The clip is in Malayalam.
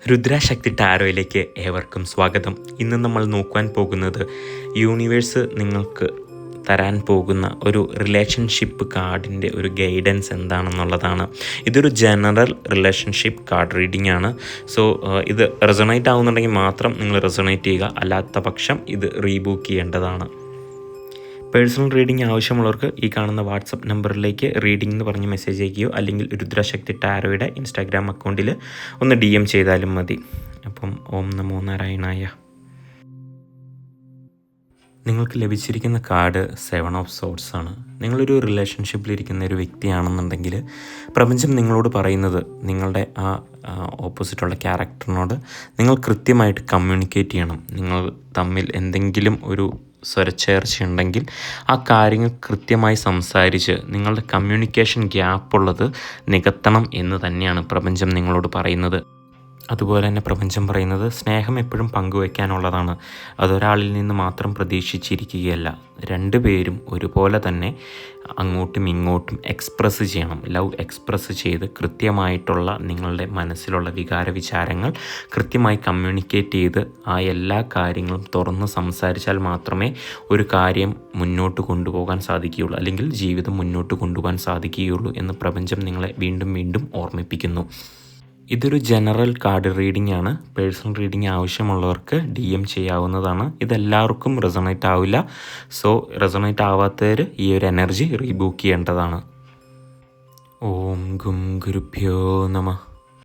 രുദ്രാശക്തി ടാരോയിലേക്ക് ഏവർക്കും സ്വാഗതം. ഇന്ന് നമ്മൾ നോക്കുവാൻ പോകുന്നത് യൂണിവേഴ്സ് നിങ്ങൾക്ക് തരാൻ പോകുന്ന ഒരു റിലേഷൻഷിപ്പ് കാർഡിൻ്റെ ഒരു ഗൈഡൻസ് എന്താണെന്നുള്ളതാണ്. ഇതൊരു ജനറൽ റിലേഷൻഷിപ്പ് കാർഡ് റീഡിംഗ് ആണ്. സോ ഇത് റെസൊണേറ്റ് ആവുന്നുണ്ടെങ്കിൽ മാത്രം നിങ്ങൾ റെസൊണേറ്റ് ചെയ്യുക, അല്ലാത്ത പക്ഷം ഇത് റീബുക്ക് ചെയ്യേണ്ടതാണ്. പേഴ്സണൽ റീഡിംഗ് ആവശ്യമുള്ളവർക്ക് ഈ കാണുന്ന വാട്സപ്പ് നമ്പറിലേക്ക് റീഡിംഗ് എന്ന് പറഞ്ഞ് മെസ്സേജ് അയക്കുകയോ അല്ലെങ്കിൽ രുദ്രശക്തി ടാരോയുടെ ഇൻസ്റ്റാഗ്രാം അക്കൗണ്ടിൽ ഒന്ന് DM ചെയ്താലും മതി. അപ്പം ഓം നമോ നാരായണായ. നിങ്ങൾക്ക് ലഭിച്ചിരിക്കുന്ന കാർഡ് 7 ഓഫ് സോർഡ്സ് ആണ്. നിങ്ങളൊരു റിലേഷൻഷിപ്പിലിരിക്കുന്ന ഒരു വ്യക്തിയാണെന്നുണ്ടെങ്കിൽ പ്രപഞ്ചം നിങ്ങളോട് പറയുന്നത് നിങ്ങളുടെ ആ ഓപ്പോസിറ്റുള്ള ക്യാരക്ടറിനോട് നിങ്ങൾ കൃത്യമായിട്ട് കമ്മ്യൂണിക്കേറ്റ് ചെയ്യണം. നിങ്ങൾ തമ്മിൽ എന്തെങ്കിലും ഒരു സ്വരച്ചേർച്ചയുണ്ടെങ്കിൽ ആ കാര്യങ്ങൾ കൃത്യമായി സംസാരിച്ച് നിങ്ങളുടെ കമ്മ്യൂണിക്കേഷൻ ഗ്യാപ്പുള്ളത് നികത്തണം എന്ന് തന്നെയാണ് പ്രപഞ്ചം നിങ്ങളോട് പറയുന്നത്. അതുപോലെ തന്നെ പ്രപഞ്ചം പറയുന്നത് സ്നേഹം എപ്പോഴും പങ്കുവയ്ക്കാനുള്ളതാണ്. അതൊരാളിൽ നിന്ന് മാത്രം പ്രതീക്ഷിച്ചിരിക്കുകയല്ല. രണ്ടുപേരും ഒരുപോലെ തന്നെ അങ്ങോട്ടും ഇങ്ങോട്ടും എക്സ്പ്രസ് ചെയ്യണം. ലവ് എക്സ്പ്രസ് ചെയ്ത് കൃത്യമായിട്ടുള്ള നിങ്ങളുടെ മനസ്സിലുള്ള വികാര വിചാരങ്ങൾ കൃത്യമായി കമ്മ്യൂണിക്കേറ്റ് ചെയ്ത് ആ എല്ലാ കാര്യങ്ങളും തുറന്ന് സംസാരിച്ചാൽ മാത്രമേ ഒരു കാര്യം മുന്നോട്ട് കൊണ്ടുപോകാൻ സാധിക്കുകയുള്ളൂ, അല്ലെങ്കിൽ ജീവിതം മുന്നോട്ട് കൊണ്ടുപോകാൻ സാധിക്കുകയുള്ളൂ എന്ന് പ്രപഞ്ചം നിങ്ങളെ വീണ്ടും വീണ്ടും ഓർമ്മിപ്പിക്കുന്നു. ഇതൊരു ജനറൽ കാർഡ് റീഡിംഗ് ആണ്. പേഴ്സണൽ റീഡിംഗ് ആവശ്യമുള്ളവർക്ക് DM ചെയ്യാവുന്നതാണ്. ഇതെല്ലാവർക്കും റെസൊണേറ്റ് ആവില്ല. സോ റെസൊണേറ്റ് ആവാത്തവർ ഈ ഒരു എനർജി റീബുക്ക് ചെയ്യേണ്ടതാണ്. ഓം ഗും ഗുരുഭ്യോ നമഃ.